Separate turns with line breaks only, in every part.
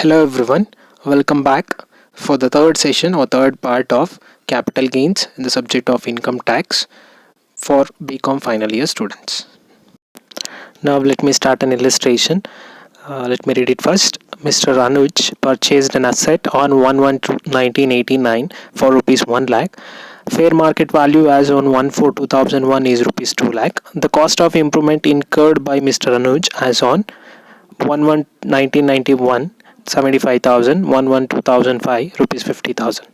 Hello everyone, welcome back for the third session or third part of capital gains in the subject of income tax for BCom final year students. Now let me start an illustration. Let me read it first. Mr. Anuj purchased an asset on 1/1/1989 for rupees 1 lakh. Fair market value as on 1/4/2001 is rupees 2 lakh. The cost of improvement incurred by Mr. Anuj as on 1/1/1991 75,000, 1/1/2005 rupees 50,000.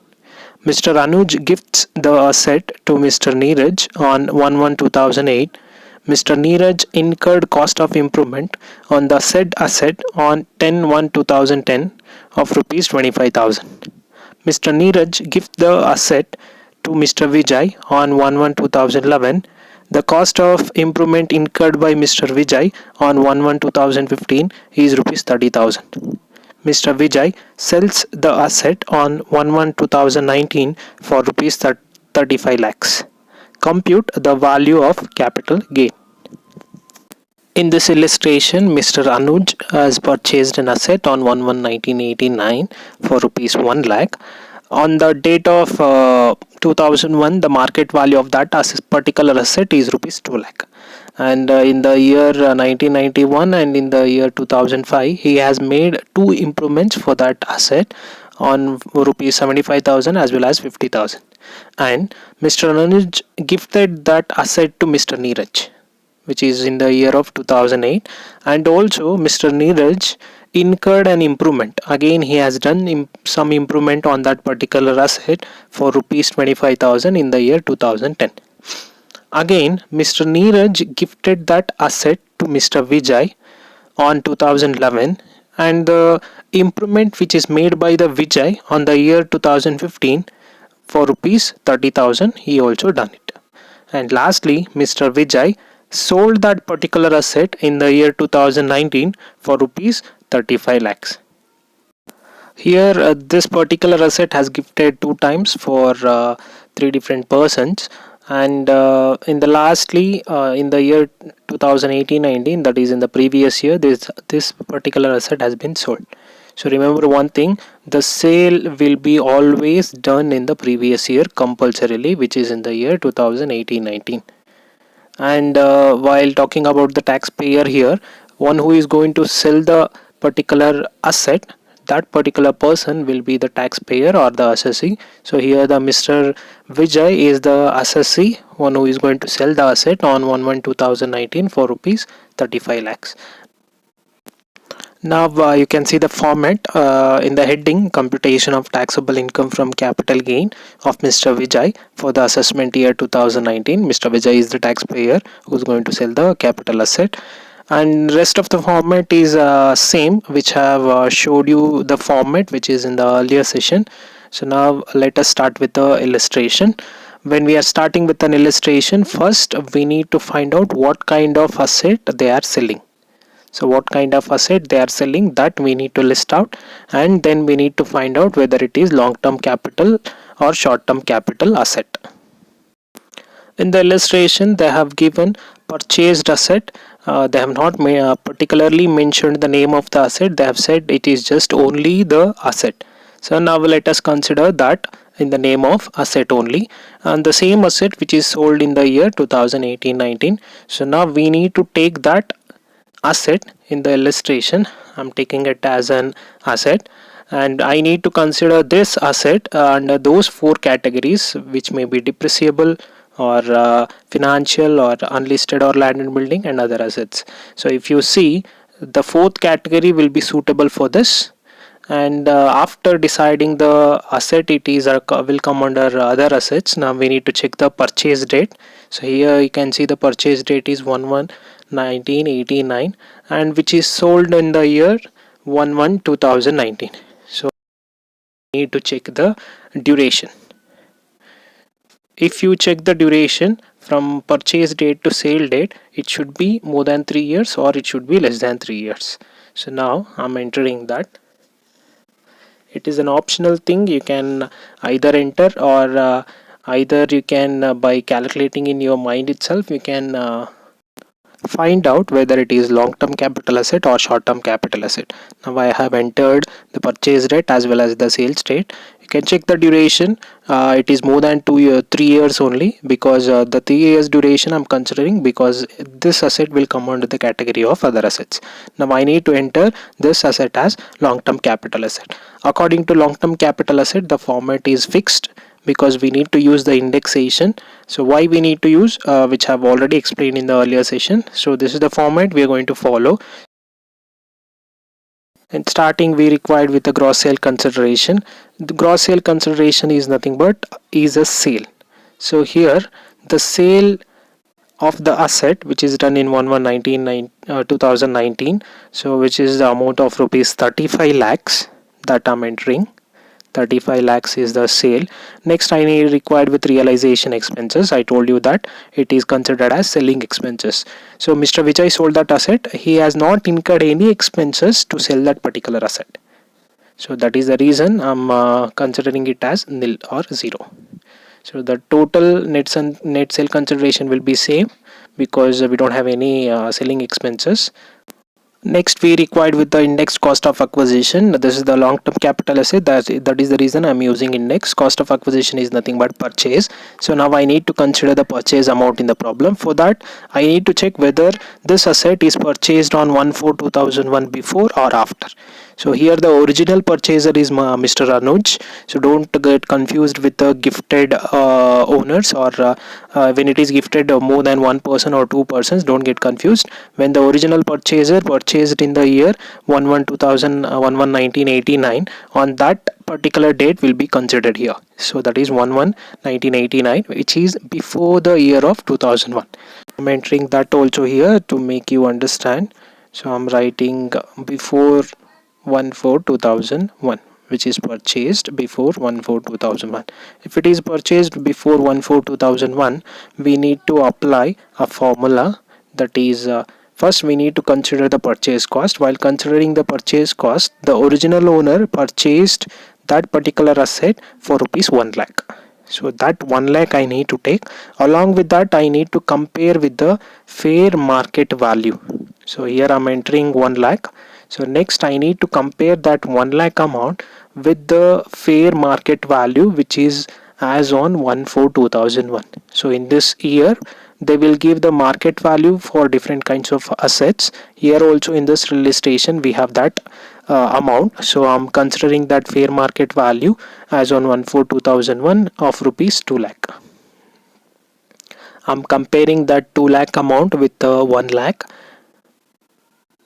Mr. Anuj gifts the asset to Mr. Neeraj on 1/1/2008. Mr. Neeraj incurred cost of improvement on the said asset on 10/1/2010 of rupees 25,000. Mr. Neeraj gives the asset to Mr. Vijay on 1/1/2011. The cost of improvement incurred by Mr. Vijay on 1/1/2015 is rupees 30,000. Mr. Vijay sells the asset on 1/1/2019 for rupees 35 lakhs. Compute the value of capital gain. In this illustration, Mr. Anuj has purchased an asset on 1/1/1989 for rupees 1 lakh. On the date of 2001, the market value of that particular asset is rupees 2 lakh. And in the year 1991 and in the year 2005, he has made two improvements for that asset on rupees 75,000 as well as 50,000. And Mr. Anuj gifted that asset to Mr. Neeraj, which is in the year of 2008. And also Mr. Neeraj incurred an improvement. Again, he has done some improvement on that particular asset for rupees 25,000 in the year 2010. Again, Mr. Neeraj gifted that asset to Mr. Vijay on 2011, and the improvement which is made by the Vijay on the year 2015 for rupees 30,000, he also done it. And lastly, Mr. Vijay sold that particular asset in the year 2019 for rupees 35 lakhs. Here this particular asset has gifted two times for three different persons, and in the lastly in the year 2018-19, that is in the previous year, this particular asset has been sold. So remember one thing, the sale will be always done in the previous year compulsorily, which is in the year 2018-19. And while talking about the taxpayer here, one who is going to sell the particular asset, that particular person will be the taxpayer or the assessee. So here the Mr. Vijay is the assessee, one who is going to sell the asset on 1/1/2019 for rupees 35 lakhs. Now you can see the format in the heading, computation of taxable income from capital gain of Mr. Vijay for the assessment year 2019. Mr. Vijay is the taxpayer who is going to sell the capital asset, and rest of the format is same, which have showed you the format which is in the earlier session. So now let us start with the illustration. When we are starting with an illustration, first we need to find out what kind of asset they are selling. So what kind of asset they are selling, that we need to list out, and then we need to find out whether it is long-term capital or short-term capital asset. In the illustration, they have given purchased asset. They have not particularly mentioned the name of the asset. They have said it is just only the asset. So now let us consider that in the name of asset only, and the same asset which is sold in the year 2018-19. So now we need to take that asset in the illustration. I'm taking it as an asset, and I need to consider this asset under those four categories, which may be depreciable or financial or unlisted or land and building and other assets. So if you see, the fourth category will be suitable for this, and after deciding the asset, it is will come under other assets. Now we need to check the purchase date. So here you can see the purchase date is 1/1/1989, and which is sold in the year 1/1/2019. So we need to check the duration. If you check the duration from purchase date to sale date, it should be more than 3 years or it should be less than 3 years. So now I'm entering that. It is an optional thing. You can either enter or either you can by calculating in your mind itself, you can find out whether it is long-term capital asset or short-term capital asset. Now I have entered the purchase rate as well as the sales rate. You can check the duration. It is more than 3 years only, because the 3 years duration I'm considering because this asset will come under the category of other assets. Now I need to enter this asset as long-term capital asset. According to long-term capital asset, the format is fixed because we need to use the indexation. So why we need to use, which I've already explained in the earlier session. So this is the format we are going to follow. And starting, we required with the gross sale consideration. The gross sale consideration is nothing but is a sale. So here the sale of the asset which is done in 2019, so which is the amount of rupees 35 lakhs that I'm entering. 35 lakhs is the sale. Next, I need required with realization expenses. I told you that it is considered as selling expenses. So Mr. Vijay sold that asset. He has not incurred any expenses to sell that particular asset. So that is the reason I'm considering it as nil or zero. So the total net sale consideration will be same because we don't have any selling expenses. Next, we required with the indexed cost of acquisition. This is the long-term capital asset. That is the reason I'm using index. Cost of acquisition is nothing but purchase. So now I need to consider the purchase amount in the problem. For that, I need to check whether this asset is purchased on 1/4/2001 before or after. So here the original purchaser is Mr. Anuj. So don't get confused with the gifted owners, or when it is gifted more than one person or two persons, don't get confused. When the original purchaser purchased in the year 1/1/1989, on that particular date will be considered here. So that is 1/1/1989, which is before the year of 2001. I'm entering that also here to make you understand. So I'm writing before 1/4/2001, which is purchased before 1/4/2001. If it is purchased before 1/4/2001, we need to apply a formula. That is, first we need to consider the purchase cost. While considering the purchase cost, the original owner purchased that particular asset for rupees 1 lakh. So that 1 lakh I need to take. Along with that, I need to compare with the fair market value. So here I'm entering 1 lakh. So next I need to compare that 1 lakh amount with the fair market value, which is as on 1/4/2001. So in this year they will give the market value for different kinds of assets. Here also in this illustration we have that amount. So I'm considering that fair market value as on 1/4/2001 of rupees 2 lakh. I'm comparing that 2 lakh amount with the 1 lakh.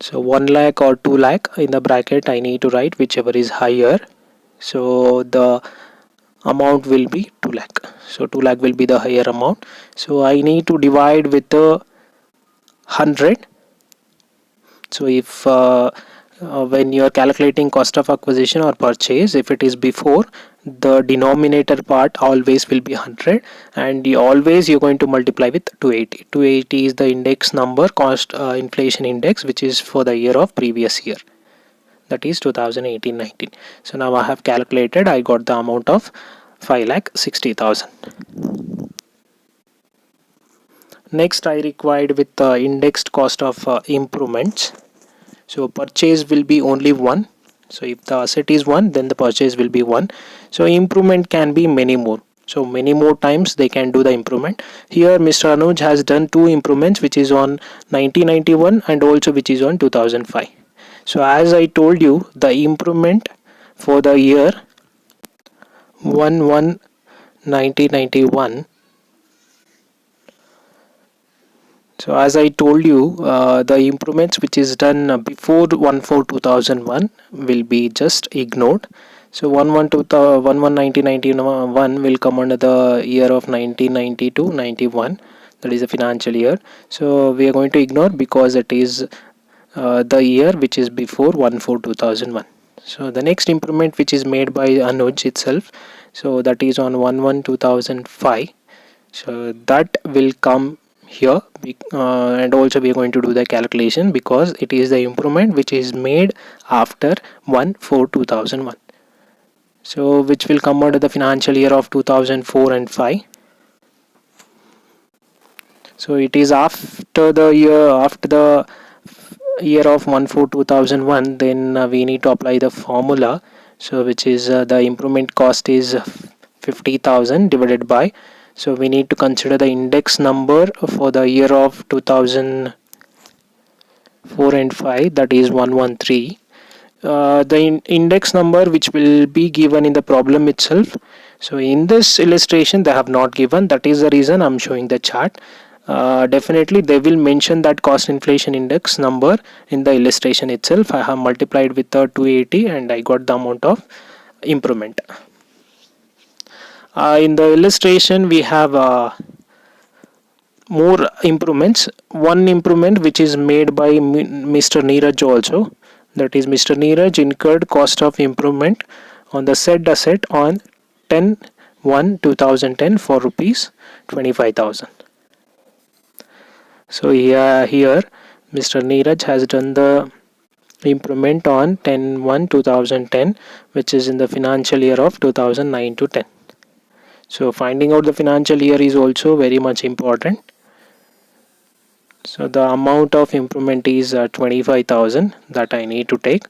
So 1 lakh or 2 lakh, in the bracket I need to write whichever is higher. So the amount will be 2 lakh. So 2 lakh will be the higher amount. So I need to divide with the 100. So if when you are calculating cost of acquisition or purchase, if it is before, the denominator part always will be 100, and you're going to multiply with 280. 280 is the index number, cost inflation index, which is for the year of previous year, that is 2018-19. So now I have calculated, I got the amount of 5,60,000. Next, I required with the indexed cost of improvements. So purchase will be only one. So if the asset is one, then the purchase will be one. So improvement can be many more. So many more times they can do the improvement. Here Mr. Anuj has done two improvements, which is on 1991 and also which is on 2005. So as I told you, the improvement for the year 1/1/1991. So as I told you, the improvements which is done before 1/4/2001 will be just ignored. So 1/1/1991 will come under the year of 1990-91. That is a financial year. So we are going to ignore because it is the year which is before 1/4/2001. So the next improvement which is made by Anuj itself, so that is on 1/1/2005. So that will come here, and also we are going to do the calculation because it is the improvement which is made after 1/4/2001. So which will come under the financial year of 2004 and 5. So it is after the year of 1/4/2001, then we need to apply the formula. So which is the improvement cost is 50,000 divided by, so we need to consider the index number for the year of 2004 and 5, that is 113. The index number which will be given in the problem itself. So in this illustration they have not given, that is the reason I'm showing the chart. Definitely they will mention that cost inflation index number in the illustration itself. I have multiplied with the 280 and I got the amount of improvement. In the illustration we have more improvements. One improvement which is made by Mr. Neeraj also, that is Mr. Neeraj incurred cost of improvement on the said asset on 10/1/2010 for rupees 25,000. So here Mr. Neeraj has done the improvement on 10/1/2010, which is in the financial year of 2009 to 10. So finding out the financial year is also very much important. So the amount of improvement is 25,000 that I need to take.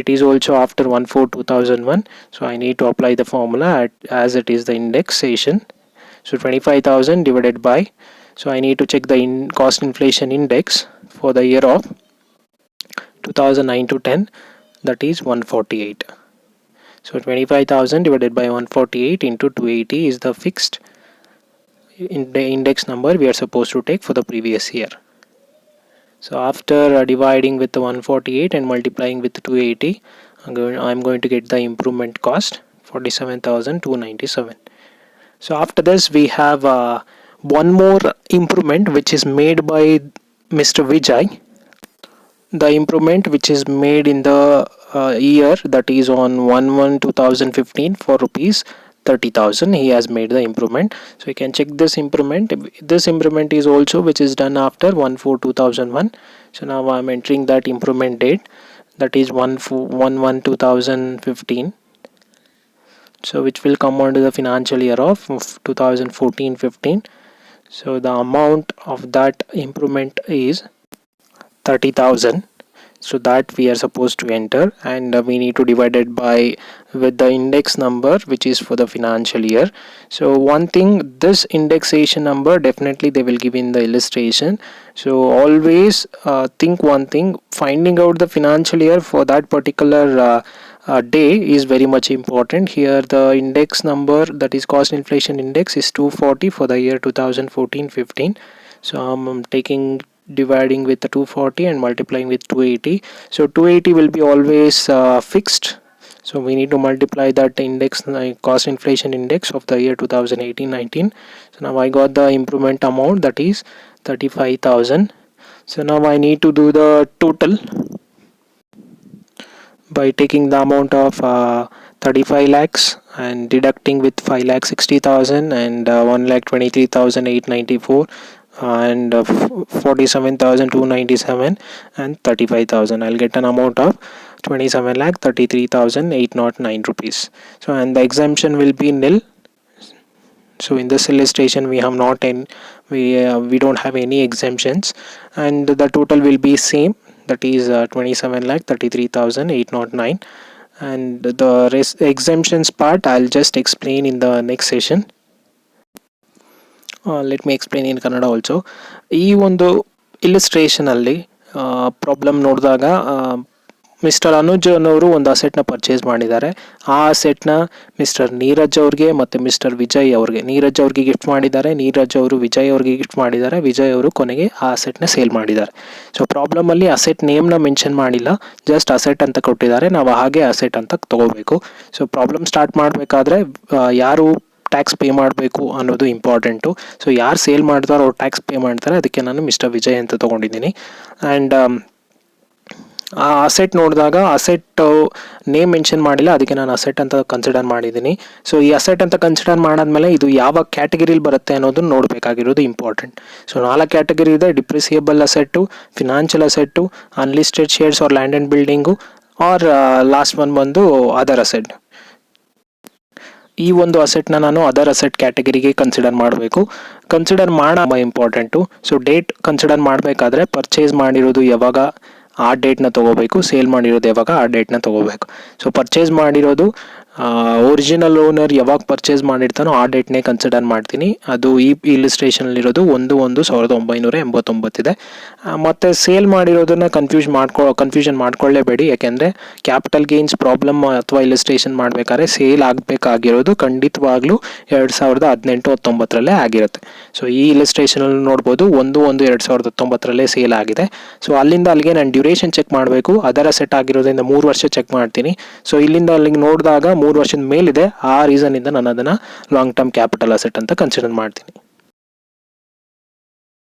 It is also after 1/4/2001, so I need to apply the formula as it is the indexation. So 25,000 divided by, so I need to check the cost inflation index for the year of 2009 to 10, that is 148. So 25,000 divided by 148 into 280 is the fixed index number we are supposed to take for the previous year. So after dividing with the 148 and multiplying with 280, I'm going to get the improvement cost 47,297. So after this we have one more improvement which is made by Mr. Vijay. The improvement which is made in the year, that is on 1/1/2015 for rupees 30,000, he has made the improvement. So you can check this improvement. This improvement is also which is done after 1/4/2001. So now I'm entering that improvement date, that is 1/1/2015. So which will come on to the financial year of 2014-15. So the amount of that improvement is 30,000. So that we are supposed to enter, and we need to divide it by with the index number which is for the financial year. So one thing, this indexation number definitely they will give in the illustration. So always think one thing, finding out the financial year for that particular day is very much important. Here the index number, that is cost inflation index, is 240 for the year 2014-15. So I'm dividing with the 240 and multiplying with 280. So 280 will be always fixed. So we need to multiply that index, cost inflation index of the year 2018-19. So now I got the improvement amount, that is 35,000. So now I need to do the total by taking the amount of 35 lakhs and deducting with 5,60,000 and 1,23,894 and 47,297 and 35,000. I'll get an amount of 27,33,809 rupees. So and the exemption will be nil. So in this illustration we have not we don't have any exemptions, and the total will be same, that is 27,33,809. and the rest exemptions part I'll just explain in the next session. Let me explain in Kannada also. ಈ ಒಂದು illustration ಅಲ್ಲಿ problem ನೋಡಿದಾಗ mister Anuj ಅನ್ನೋರು ಒಂದು ಅಸೆಟ್ನ purchase ಮಾಡಿದ್ದಾರೆ. ಆ ಅಸೆಟ್ನ mister Neeraj ಅವ್ರಿಗೆ ಮತ್ತು ಮಿಸ್ಟರ್ ವಿಜಯ್ ಅವ್ರಿಗೆ, ನೀರಜ್ ಅವ್ರಿಗೆ ಗಿಫ್ಟ್ ಮಾಡಿದ್ದಾರೆ, ನೀರಜ್ ಅವರು ವಿಜಯ್ ಅವ್ರಿಗೆ ಗಿಫ್ಟ್ ಮಾಡಿದ್ದಾರೆ, ವಿಜಯ್ ಅವರು ಕೊನೆಗೆ ಆ ಅಸೆಟ್ನ ಸೇಲ್ ಮಾಡಿದ್ದಾರೆ. ಸೊ ಪ್ರಾಬ್ಲಮಲ್ಲಿ ಅಸೆಟ್ ನೇಮ್ನ ಮೆನ್ಷನ್ ಮಾಡಿಲ್ಲ, ಜಸ್ಟ್ ಅಸೆಟ್ ಅಂತ ಕೊಟ್ಟಿದ್ದಾರೆ, ನಾವು ಹಾಗೆ ಅಸೆಟ್ ಅಂತ ತಗೋಬೇಕು. ಸೊ ಪ್ರಾಬ್ಲಮ್ ಸ್ಟಾರ್ಟ್ ಮಾಡಬೇಕಾದ್ರೆ ಯಾರು ಟ್ಯಾಕ್ಸ್ ಪೇ ಮಾಡಬೇಕು ಅನ್ನೋದು ಇಂಪಾರ್ಟೆಂಟು. ಸೊ ಯಾರು ಸೇಲ್ ಮಾಡ್ತಾರೋ ಅವ್ರು ಟ್ಯಾಕ್ಸ್ ಪೇ ಮಾಡ್ತಾರೆ, ಅದಕ್ಕೆ ನಾನು ಮಿಸ್ಟರ್ ವಿಜಯ್ ಅಂತ ತೊಗೊಂಡಿದ್ದೀನಿ. ಆ್ಯಂಡ್ ಆ ಅಸೆಟ್ ನೋಡಿದಾಗ ಅಸೆಟ್ ನೇಮ್ ಮೆನ್ಷನ್ ಮಾಡಿಲ್ಲ, ಅದಕ್ಕೆ ನಾನು ಅಸೆಟ್ ಅಂತ ಕನ್ಸಿಡರ್ ಮಾಡಿದ್ದೀನಿ. ಸೊ ಈ ಅಸೆಟ್ ಅಂತ ಕನ್ಸಿಡರ್ ಮಾಡಾದ್ಮೇಲೆ ಇದು ಯಾವ ಕ್ಯಾಟಗರಿಲಿ ಬರುತ್ತೆ ಅನ್ನೋದನ್ನ ನೋಡಬೇಕಾಗಿರೋದು ಇಂಪಾರ್ಟೆಂಟ್. ಸೊ 4 ಕ್ಯಾಟಗರಿ ಇದೆ: depreciable asset, financial asset, unlisted shares or land and building, or last one ಬಂದು ಅದರ್ ಅಸೆಟ್. ಈ ಒಂದು ಅಸೆಟ್ನ ನಾನು ಅದರ್ ಅಸೆಟ್ ಕ್ಯಾಟಗರಿಗೆ ಕನ್ಸಿಡರ್ ಮಾಡಬೇಕು. Consider important. So date consider ಮಾಡಬೇಕಾದ್ರೆ ಪರ್ಚೇಸ್ ಮಾಡಿರೋದು ಯಾವಾಗ ಆ ಡೇಟ್ನ ತೊಗೋಬೇಕು, ಸೇಲ್ ಮಾಡಿರೋದು ಯಾವಾಗ ಆ ಡೇಟ್ನ ತೊಗೋಬೇಕು. ಸೊ ಪರ್ಚೇಸ್ ಮಾಡಿರೋದು ಒರಿಜಿನಲ್ ಓನರ್ ಯಾವಾಗ ಪರ್ಚೇಸ್ ಮಾಡಿರ್ತಾನೋ ಆ ಡೇಟ್ನೇ ಕನ್ಸಿಡರ್ ಮಾಡ್ತೀನಿ. ಅದು ಈ ಇಲಿಸ್ಟ್ರೇಷನಲ್ಲಿರೋದು 1/1989 ಇದೆ. ಮತ್ತು ಸೇಲ್ ಮಾಡಿರೋದನ್ನು ಕನ್ಫ್ಯೂಷನ್ ಮಾಡ್ಕೊಳ್ಳೇಬೇಡಿ. ಯಾಕೆಂದರೆ ಕ್ಯಾಪಿಟಲ್ ಗೇನ್ಸ್ ಪ್ರಾಬ್ಲಮ್ ಅಥವಾ ಇಲಿಸ್ಟ್ರೇಷನ್ ಮಾಡಬೇಕಾದ್ರೆ ಸೇಲ್ ಆಗಬೇಕಾಗಿರೋದು ಖಂಡಿತವಾಗ್ಲೂ 2018-19 ಆಗಿರುತ್ತೆ. ಸೊ ಈ ಇಲಿಸ್ಟ್ರೇಷನಲ್ಲಿ ನೋಡ್ಬೋದು 1/1/2019 ಸೇಲ್ ಆಗಿದೆ. ಸೊ ಅಲ್ಲಿಂದ ಅಲ್ಲಿಗೆ ನಾನು ಡ್ಯೂರೇಷನ್ ಚೆಕ್ ಮಾಡಬೇಕು. ಅದರ ಸೆಟ್ ಆಗಿರೋದ್ರಿಂದ 3 ವರ್ಷ ಚೆಕ್ ಮಾಡ್ತೀನಿ. ಸೊ ಇಲ್ಲಿಂದ ಅಲ್ಲಿಗೆ ನೋಡಿದಾಗ 3 ವರ್ಷದ ಮೇಲಿದೆ. ಆ ರೀಸನ್ ಇಂದ ನಾನು ಅದನ್ನ ಲಾಂಗ್ ಟರ್ಮ್ ಕ್ಯಾಪಿಟಲ್ ಅಸೆಟ್ ಅಂತ ಕನ್ಸಿಡರ್ ಮಾಡ್ತೀನಿ.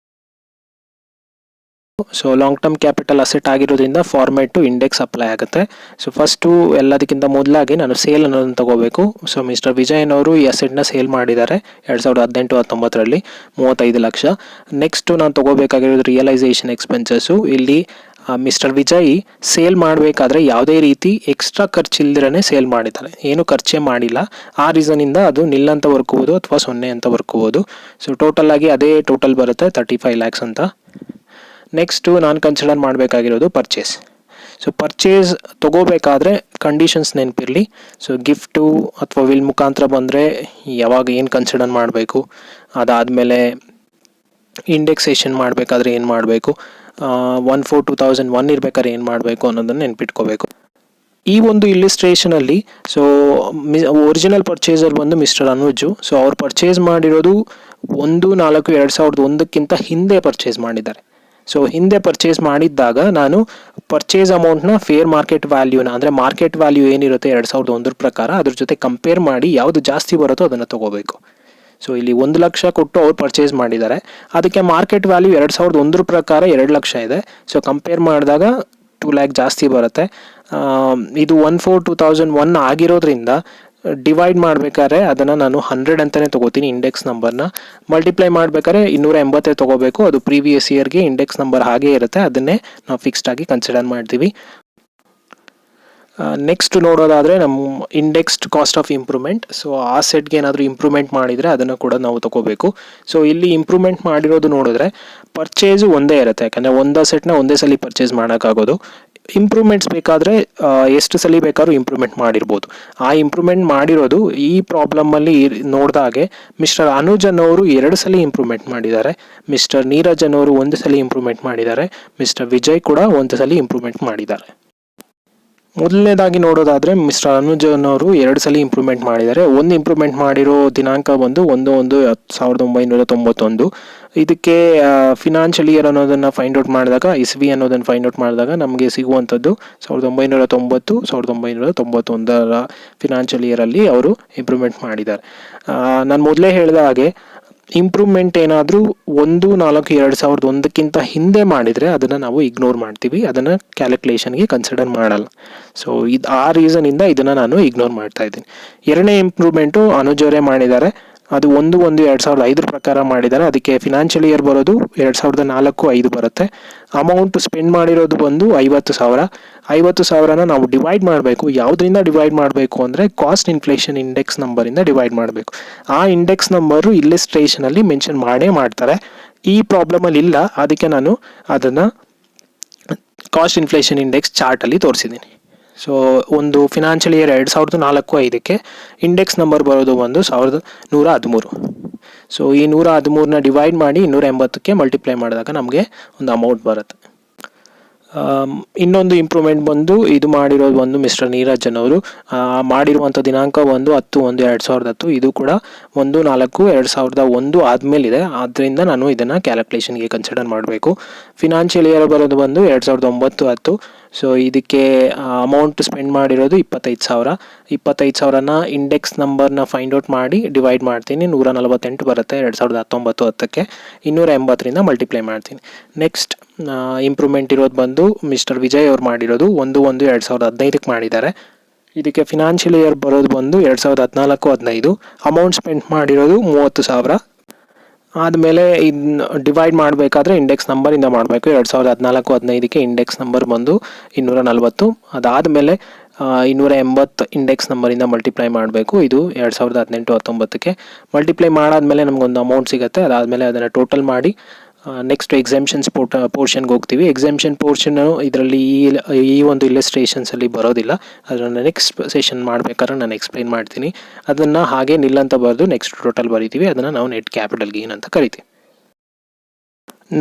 So long term capital asset ಆಗಿರೋದ್ರಿಂದ ಫಾರ್ಮೇಟ್ ಟು ಇಂಡೆಕ್ಸ್ ಅಪ್ಲೈ ಆಗುತ್ತೆ. ಸೊ ಫಸ್ಟು ಎಲ್ಲದಕ್ಕಿಂತ ಮೊದಲಾಗಿ ನಾನು ಸೇಲ್ ಅನ್ನೋದನ್ನು ತಗೋಬೇಕು. ಸೊ ಮಿಸ್ಟರ್ ವಿಜಯನ್ ಅವರು ಈ ಅಸೆಟ್ನ ಸೇಲ್ ಮಾಡಿದ್ದಾರೆ 2018-19 35 ಲಕ್ಷ. ನೆಕ್ಸ್ಟ್ ನಾನು ತಗೋಬೇಕಾಗಿರೋದು ರಿಯಲೈಸೇಷನ್ ಎಕ್ಸ್ಪೆನ್ಸಸ್ಸು. ಇಲ್ಲಿ ಮಿಸ್ಟರ್ ವಿಜಯ್ ಸೇಲ್ ಮಾಡಬೇಕಾದ್ರೆ ಯಾವುದೇ ರೀತಿ ಎಕ್ಸ್ಟ್ರಾ ಖರ್ಚು ಇಲ್ದಿರೇ ಸೇಲ್ ಮಾಡಿದ್ದಾರೆ, ಏನು ಖರ್ಚೇ ಮಾಡಿಲ್ಲ. ಆ ರೀಸನಿಂದ ಅದು ನಿಲ್ ಅಂತ ಬರ್ಕೋಬೋದು ಅಥವಾ 0 ಅಂತ ಬರ್ಕೋಬೋದು. ಸೊ ಟೋಟಲ್ ಆಗಿ ಅದೇ ಟೋಟಲ್ ಬರುತ್ತೆ 35 ಲ್ಯಾಕ್ಸ್ ಅಂತ. ನೆಕ್ಸ್ಟು ನಾನು ಕನ್ಸಿಡರ್ ಮಾಡಬೇಕಾಗಿರೋದು ಪರ್ಚೇಸ್. ಸೊ ಪರ್ಚೇಸ್ ತೊಗೋಬೇಕಾದ್ರೆ ಕಂಡೀಷನ್ಸ್ ನೆನಪಿರಲಿ. ಸೊ ಗಿಫ್ಟು ಅಥವಾ ವಿಲ್ ಮುಖಾಂತರ ಬಂದರೆ ಯಾವಾಗ ಏನು ಕನ್ಸಿಡರ್ ಮಾಡಬೇಕು, ಅದಾದಮೇಲೆ ಇಂಡೆಕ್ಸೇಷನ್ ಮಾಡಬೇಕಾದ್ರೆ ಏನು ಮಾಡಬೇಕು, 1/4/2001 ಇರಬೇಕಾದ್ರೆ ಏನು ಮಾಡಬೇಕು ಅನ್ನೋದನ್ನು ನೆನ್ಪಿಟ್ಕೋಬೇಕು. ಈ ಒಂದು ಇಲ್ಲಿಸ್ಟ್ರೇಷನಲ್ಲಿ ಸೊ ಒರಿಜಿನಲ್ ಪರ್ಚೇಸರ್ ಬಂದು ಮಿಸ್ಟರ್ ಅನುಜು. ಸೊ ಅವ್ರು ಪರ್ಚೇಸ್ ಮಾಡಿರೋದು 1/4/2001 ಹಿಂದೆ ಪರ್ಚೇಸ್ ಮಾಡಿದ್ದಾರೆ. ಸೊ ಹಿಂದೆ ಪರ್ಚೇಸ್ ಮಾಡಿದ್ದಾಗ ನಾನು ಪರ್ಚೇಸ್ ಅಮೌಂಟ್ನ ಫೇರ್ ಮಾರ್ಕೆಟ್ ವ್ಯಾಲ್ಯೂನ ಅಂದರೆ ಮಾರ್ಕೆಟ್ ವ್ಯಾಲ್ಯೂ ಏನಿರುತ್ತೆ 2001 ಪ್ರಕಾರ ಅದ್ರ ಜೊತೆ ಕಂಪೇರ್ ಮಾಡಿ ಯಾವುದು ಜಾಸ್ತಿ ಬರುತ್ತೋ ಅದನ್ನು ತೊಗೋಬೇಕು. ಸೊ ಇಲ್ಲಿ 1 ಲಕ್ಷ ಕೊಟ್ಟು ಅವ್ರು ಪರ್ಚೇಸ್ ಮಾಡಿದ್ದಾರೆ, ಅದಕ್ಕೆ ಮಾರ್ಕೆಟ್ ವ್ಯಾಲ್ಯೂ 2001 ಪ್ರಕಾರ 2 ಲಕ್ಷ ಇದೆ. ಸೊ ಕಂಪೇರ್ ಮಾಡಿದಾಗ 2 ಲ್ಯಾಕ್ ಜಾಸ್ತಿ ಬರುತ್ತೆ. ಇದು 1/4/2001 ಆಗಿರೋದ್ರಿಂದ ಡಿವೈಡ್ ಮಾಡಬೇಕಾದ್ರೆ ಅದನ್ನು ನಾನು 100 ಅಂತಲೇ ತೊಗೋತೀನಿ ಇಂಡೆಕ್ಸ್ ನಂಬರ್ನ. ಮಲ್ಟಿಪ್ಲೈ ಮಾಡಬೇಕಾದ್ರೆ 280 ತೊಗೋಬೇಕು. ಅದು ಪ್ರೀವಿಯಸ್ ಇಯರ್ಗೆ ಇಂಡೆಕ್ಸ್ ನಂಬರ್ ಹಾಗೇ ಇರುತ್ತೆ, ಅದನ್ನೇ ನಾವು ಫಿಕ್ಸ್ಡ್ ಆಗಿ ಕನ್ಸಿಡರ್ ಮಾಡ್ತೀವಿ. ನೆಕ್ಸ್ಟ್ ನೋಡೋದಾದರೆ ನಮ್ಮ indexed cost of improvement. So ಆ ಸೆಟ್ಗೆ ಏನಾದರೂ ಇಂಪ್ರೂವ್ಮೆಂಟ್ ಮಾಡಿದರೆ ಅದನ್ನು ಕೂಡ ನಾವು ತೊಗೋಬೇಕು. ಸೊ ಇಲ್ಲಿ ಇಂಪ್ರೂವ್ಮೆಂಟ್ ಮಾಡಿರೋದು ನೋಡಿದ್ರೆ ಪರ್ಚೇಸು ಒಂದೇ ಇರುತ್ತೆ, ಯಾಕಂದರೆ ಒಂದೇ ಸೆಟ್ನ ಒಂದೇ ಸಲ ಪರ್ಚೇಸ್ ಮಾಡೋಕ್ಕಾಗೋದು. ಇಂಪ್ರೂವ್ಮೆಂಟ್ಸ್ ಬೇಕಾದರೆ ಎಷ್ಟು ಸಲ ಬೇಕಾದ್ರೂ ಇಂಪ್ರೂವ್ಮೆಂಟ್ ಮಾಡಿರ್ಬೋದು. ಆ ಇಂಪ್ರೂವ್ಮೆಂಟ್ ಮಾಡಿರೋದು ಈ ಪ್ರಾಬ್ಲಮ್ಮಲ್ಲಿ ನೋಡಿದಾಗೆ ಮಿಸ್ಟರ್ ಅನುಜ್ ಅನ್ನೋರು 2 ಸಲ ಇಂಪ್ರೂವ್ಮೆಂಟ್ ಮಾಡಿದ್ದಾರೆ, ಮಿಸ್ಟರ್ ನೀರಜ್ ಅನ್ನೋರು 1 ಸಲ ಇಂಪ್ರೂವ್ಮೆಂಟ್ ಮಾಡಿದ್ದಾರೆ, ಮಿಸ್ಟರ್ ವಿಜಯ್ ಕೂಡ 1 ಸಲ ಇಂಪ್ರೂವ್ಮೆಂಟ್ ಮಾಡಿದ್ದಾರೆ. ಮೊದಲನೇದಾಗಿ ನೋಡೋದಾದರೆ ಮಿಸ್ಟರ್ ಅನುಜ್ ಅನ್ನೋರು 2 ಸಲ ಇಂಪ್ರೂವ್ಮೆಂಟ್ ಮಾಡಿದ್ದಾರೆ. ಒಂದು ಇಂಪ್ರೂವ್ಮೆಂಟ್ ಮಾಡಿರೋ ದಿನಾಂಕ ಬಂದು 1/1/1991. ಇದಕ್ಕೆ ಫಿನಾನ್ಷಿಯಲ್ ಇಯರ್ ಅನ್ನೋದನ್ನು ಫೈಂಡ್ ಔಟ್ ಮಾಡಿದಾಗ, ಇಸ್ವಿ ಅನ್ನೋದನ್ನು ಫೈಂಡ್ ಔಟ್ ಮಾಡಿದಾಗ ನಮಗೆ ಸಿಗುವಂಥದ್ದು 1990-1991 ಫಿನಾನ್ಷಿಯಲ್ ಇಯರಲ್ಲಿ ಅವರು ಇಂಪ್ರೂವ್ಮೆಂಟ್ ಮಾಡಿದ್ದಾರೆ. ನಾನು ಮೊದಲೇ ಹೇಳಿದ ಹಾಗೆ ಇಂಪ್ರೂವ್ಮೆಂಟ್ ಏನಾದರೂ 1/4/2001 ಹಿಂದೆ ಮಾಡಿದರೆ ಅದನ್ನು ನಾವು ಇಗ್ನೋರ್ ಮಾಡ್ತೀವಿ, ಅದನ್ನು ಕ್ಯಾಲ್ಕುಲೇಷನ್ಗೆ ಕನ್ಸಿಡರ್ ಮಾಡಲ್ಲ. ಸೊ ಆ ರೀಸನಿಂದ ಇದನ್ನು ನಾನು ಇಗ್ನೋರ್ ಮಾಡ್ತಾ ಇದ್ದೀನಿ. 2ನೇ ಇಂಪ್ರೂವ್ಮೆಂಟು ಅನುಜವರೇ ಮಾಡಿದ್ದಾರೆ, ಅದು 1/1/2005 ಪ್ರಕಾರ ಮಾಡಿದ್ದಾರೆ. ಅದಕ್ಕೆ ಫಿನಾನ್ಷಿಯಲ್ ಇಯರ್ ಬರೋದು 2004-05 ಬರುತ್ತೆ. ಅಮೌಂಟ್ ಸ್ಪೆಂಡ್ ಮಾಡಿರೋದು ಬಂದು 50,000. 50,000ನ ನಾವು ಡಿವೈಡ್ ಮಾಡಬೇಕು. ಯಾವುದರಿಂದ ಡಿವೈಡ್ ಮಾಡಬೇಕು ಅಂದರೆ ಕಾಸ್ಟ್ ಇನ್ಫ್ಲೇಷನ್ ಇಂಡೆಕ್ಸ್ ನಂಬರಿಂದ ಡಿವೈಡ್ ಮಾಡಬೇಕು. ಆ ಇಂಡೆಕ್ಸ್ ನಂಬರು ಇಲ್ಲಿಸ್ಟ್ರೇಷನಲ್ಲಿ ಮೆನ್ಷನ್ ಮಾಡೇ ಮಾಡ್ತಾರೆ. ಈ ಪ್ರಾಬ್ಲಮಲ್ಲಿ ಇಲ್ಲ, ಅದಕ್ಕೆ ನಾನು ಅದನ್ನು ಕಾಸ್ಟ್ ಇನ್ಫ್ಲೇಷನ್ ಇಂಡೆಕ್ಸ್ ಚಾರ್ಟಲ್ಲಿ ತೋರಿಸಿದ್ದೀನಿ. ಸೊ ಒಂದು ಫಿನಾನ್ಷಿಯಲ್ ಇಯರ್ 2004-05ಕ್ಕೆ ಇಂಡೆಕ್ಸ್ ನಂಬರ್ ಬರೋದು ಒಂದು 1113. ಸೊ ಈ 113ನ ಡಿವೈಡ್ ಮಾಡಿ 280ಕ್ಕೆ ಮಲ್ಟಿಪ್ಲೈ ಮಾಡಿದಾಗ ನಮಗೆ ಒಂದು ಅಮೌಂಟ್ ಬರುತ್ತೆ. ಇನ್ನೊಂದು ಇಂಪ್ರೂವ್ಮೆಂಟ್ ಬಂದು ಇದು ಮಾಡಿರೋದು ಒಂದು ಮಿಸ್ಟರ್ ನೀರಜ್ ಅವರು ಮಾಡಿರುವಂಥ ದಿನಾಂಕ ಒಂದು 10/1/2010. ಇದು ಕೂಡ 1/4/2001 ಆದಮೇಲಿದೆ, ಆದ್ದರಿಂದ ನಾನು ಇದನ್ನು ಕ್ಯಾಲ್ಕುಲೇಷನ್ಗೆ ಕನ್ಸಿಡರ್ ಮಾಡಬೇಕು. ಫಿನಾನ್ಷಿಯಲ್ ಇಯರ್ ಬರೋದು ಬಂದು 2009-10. ಸೊ ಇದಕ್ಕೆ ಅಮೌಂಟ್ ಸ್ಪೆಂಡ್ ಮಾಡಿರೋದು 25,000. 25,000ನ ಇಂಡೆಕ್ಸ್ ನಂಬರ್ನ ಫೈಂಡ್ ಔಟ್ ಮಾಡಿ ಡಿವೈಡ್ ಮಾಡ್ತೀನಿ, 148 ಬರುತ್ತೆ 2019-10ಕ್ಕೆ. 280ರಿಂದ ಮಲ್ಟಿಪ್ಲೈ ಮಾಡ್ತೀನಿ. ನೆಕ್ಸ್ಟ್ ಇಂಪ್ರೂವ್ಮೆಂಟ್ ಇರೋದು ಬಂದು ಮಿಸ್ಟರ್ ವಿಜಯ್ ಅವ್ರು ಮಾಡಿರೋದು 1/1/2015ಕ್ಕೆ ಮಾಡಿದ್ದಾರೆ. ಇದಕ್ಕೆ ಫಿನಾನ್ಷಿಯಲ್ ಇಯರ್ ಬರೋದು ಬಂದು 2014-15. ಅಮೌಂಟ್ ಸ್ಪೆಂಡ್ ಮಾಡಿರೋದು 30,000. ಆದಮೇಲೆ ಇದನ್ನ ಡಿವೈಡ್ ಮಾಡಬೇಕಾದ್ರೆ ಇಂಡೆಕ್ಸ್ ನಂಬರಿಂದ ಮಾಡಬೇಕು. 2014-15ಕ್ಕೆ ಇಂಡೆಕ್ಸ್ ನಂಬರ್ ಬಂದು 240. ಅದಾದಮೇಲೆ 280 ಇಂಡೆಕ್ಸ್ ನಂಬರಿಂದ ಮಲ್ಟಿಪ್ಲೈ ಮಾಡಬೇಕು. ಇದು 2018-19ಕ್ಕೆ ಮಲ್ಟಿಪ್ಲೈ ಮಾಡಾದ್ಮೇಲೆ ನಮಗೊಂದು ಅಮೌಂಟ್ ಸಿಗುತ್ತೆ. ಅದಾದಮೇಲೆ ಅದನ್ನು ಟೋಟಲ್ ಮಾಡಿ ನೆಕ್ಸ್ಟ್ ಎಕ್ಸಾಮ್ಷನ್ಸ್ ಪೋರ್ಷನ್ಗೆ ಹೋಗ್ತೀವಿ. ಎಕ್ಸಾಮ್ಷನ್ ಪೋರ್ಷನ್ ಇದರಲ್ಲಿ ಈ ಒಂದು ಇಲ್ಲಸ್ಟ್ರೇಷನ್ಸಲ್ಲಿ ಬರೋದಿಲ್ಲ. ಅದನ್ನು ನೆಕ್ಸ್ಟ್ ಸೆಷನ್ ಮಾಡಬೇಕಾದ್ರೆ ನಾನು ಎಕ್ಸ್ಪ್ಲೈನ್ ಮಾಡ್ತೀನಿ. ಅದನ್ನು ಹಾಗೆ ನಿಲ್ ಅಂತ ಬರೆದು ನೆಕ್ಸ್ಟ್ ಟೋಟಲ್ ಬರಿತೀವಿ. ಅದನ್ನು ನಾವು ನೆಟ್ ಕ್ಯಾಪಿಟಲ್ ಗೇನ್ ಅಂತ ಕರಿತೀವಿ.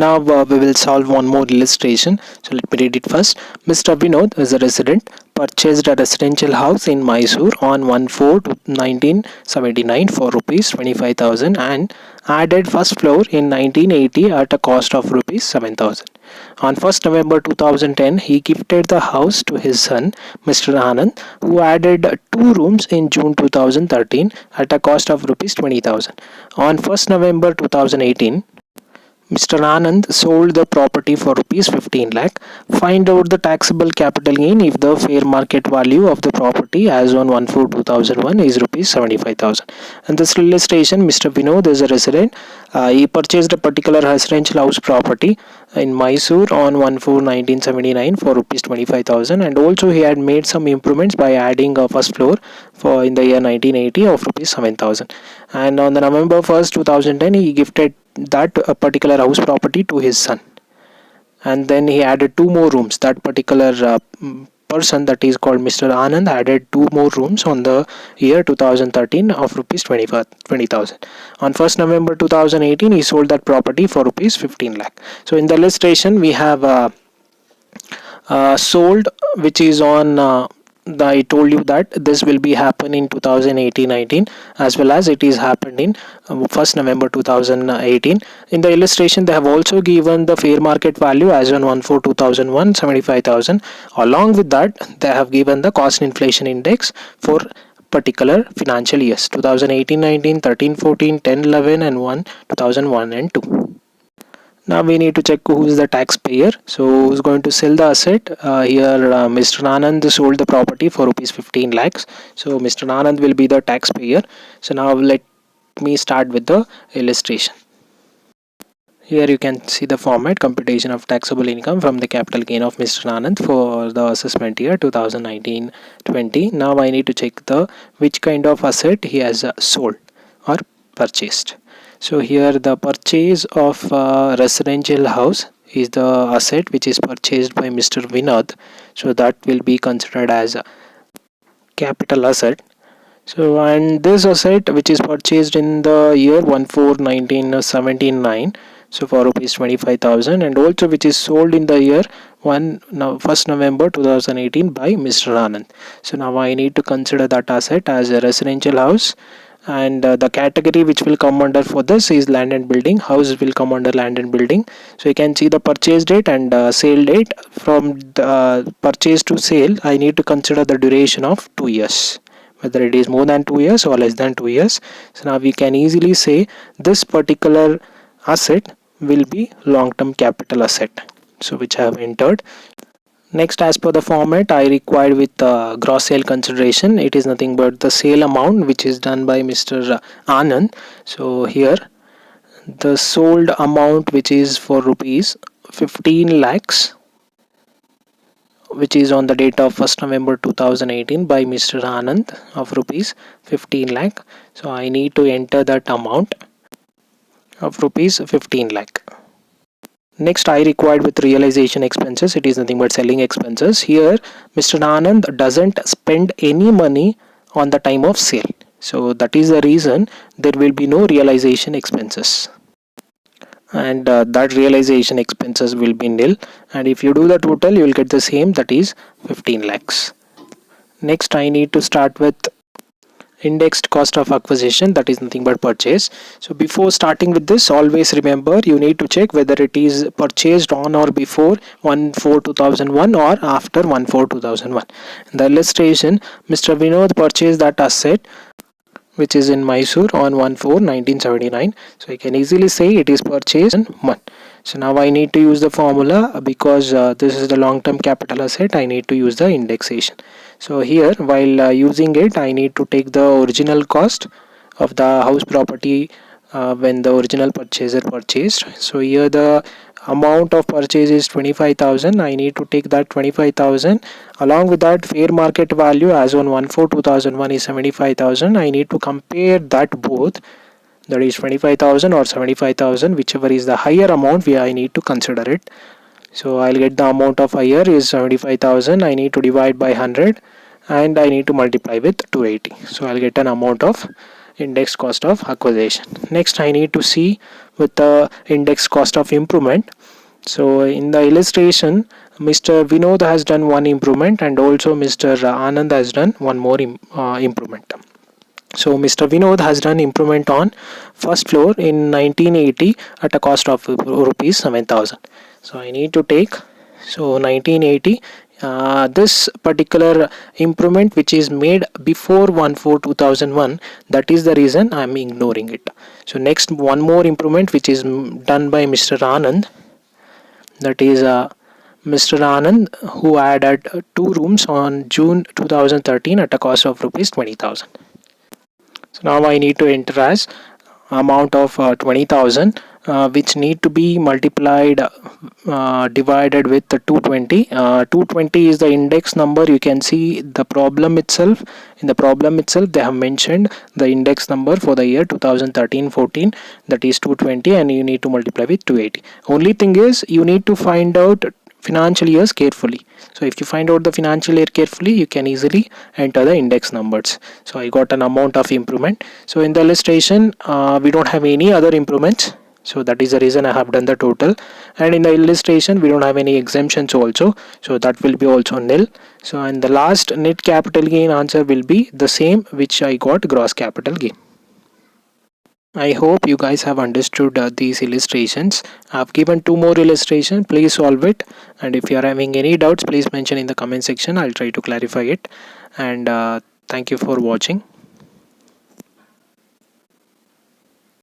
Now we will solve one more illustration. So let me read it first. Mr. Vinod is a resident, purchased a residential house in Mysore on 1/4/1979 for rupees 25,000 and added first floor in 1980 at a cost of rupees 7,000. On 1st November 2010, he gifted the house to his son, Mr. Anand, who added 2 rooms in June 2013 at a cost of rupees 20,000. On 1st November 2018, Mr. Anand sold the property for rupees 15 lakh. Find out the taxable capital gain if the fair market value of the property as on 1/4/2001 is rupees 75,000. In this illustration, Mr. Vinod is a resident. He purchased a particular residential house property in Mysore on 1/4/1979 for rupees 25,000, and also he had made some improvements by adding a first floor for in the year 1980 of rupees 7,000. And on the November 1st 2010, he gifted that particular house property to his son, and then he added 2 more rooms. That particular person, that is called Mr. Anand, added 2 more rooms on the year 2013 of rupees 20,000. On 1st November 2018, he sold that property for rupees 15 lakh. So in the illustration we have sold, which is on I told you that this will be happen in 2018-19, as well as it is happened in 1st November 2018. In the illustration, they have also given the fair market value as on 1/4/2001, 75,000. Along with that, they have given the cost inflation index for particular financial years 2018-19, 13-14, 10-11, and 2001 and 2. Now we need to check who is the taxpayer. So who's going to sell the asset? Mr. Anand sold the property for rupees 15 lakhs. So Mr. Anand will be the taxpayer. So now let me start with the illustration. Here you can see the format: computation of taxable income from the capital gain of Mr. Anand for the assessment year 2019-20. Now I need to check which kind of asset he has sold or purchased. So here the purchase of residential house is the asset which is purchased by Mr. Vinod. So that will be considered as a capital asset. So, and this asset which is purchased in the year 1/4/1979, so for rupees 25,000, and also which is sold in the year 1st November 2018 by Mr. Anand. So now I need to consider that asset as a residential house, and the category which will come under for this is land and building. House will come under land and building. So you can see the purchase date and sale date. From the purchase to sale, I need to consider the duration of 2 years, whether it is more than 2 years or less than 2 years. So now we can easily say this particular asset will be long-term capital asset, so which I have entered. Next, as per the format, I required with gross sale consideration. It is nothing but the sale amount which is done by Mr. Anand. So here the sold amount, which is for rupees 15 lakhs, which is on the date of 1st November 2018 by Mr. Anand, of rupees 15 lakh. So I need to enter that amount of rupees 15 lakh. Next, I required with realization expenses. It is nothing but selling expenses. Here Mr. Anand doesn't spend any money on the time of sale, so that is the reason there will be no realization expenses, and that realization expenses will be nil. And if you do the total, you will get the same, that is 15 lakhs. Next, I need to start with indexed cost of acquisition, that is nothing but purchase. So before starting with this, always remember you need to check whether it is purchased on or before 1/4/2001 or after 1/4/2001. In the illustration, Mr. Vinod purchased that asset which is in Mysore on 1/4/1979. So I can easily say it is purchased in 1. So now I need to use the formula, because this is the long-term capital asset. I need to use the indexation. So here, while using it, I need to take the original cost of the house property when the original purchaser purchased. So here the amount of purchase is 25,000. I need to take that 25,000. Along with that, fair market value as on 1/4/2001 is 75,000. I need to compare that both, that is 25,000 or 75,000, whichever is the higher amount I need to consider it. So I'll get the amount of higher is 75,000. I need to divide by 100 and I need to multiply with 280. So I'll get an amount of index cost of acquisition. Next, I need to see with the index cost of improvement. So in the illustration, Mr. Vinod has done one improvement and also Mr. Anand has done one more improvement. So Mr. Vinod has done improvement on first floor in 1980 at a cost of rupees 7,000. So I need to take, so 1980, this particular improvement which is made before 1/4/2001, that is the reason I am ignoring it. So next, one more improvement which is done by Mr. Anand, that is Mr. Anand, who added 2 rooms on June 2013 at a cost of rupees 20,000. So now I need to enter as amount of 20,000, which need to be multiplied, divided with the 220. 220 is the index number. You can see the problem itself. In the problem itself, they have mentioned the index number for the year 2013-14, that is 220, and you need to multiply with 280. Only thing is, you need to find out financial years carefully. So if you find out the financial year carefully, you can easily enter the index numbers. So I got an amount of improvement. So in the illustration, we don't have any other improvements, so that is the reason I have done the total. And in the illustration, we don't have any exemptions also, so that will be also nil. So and the last net capital gain answer will be the same which I got gross capital gain. I hope you guys have understood these illustrations. I've given 2 more illustrations. Please solve it. And if you are having any doubts, please mention in the comment section. I'll try to clarify it. And thank you for watching.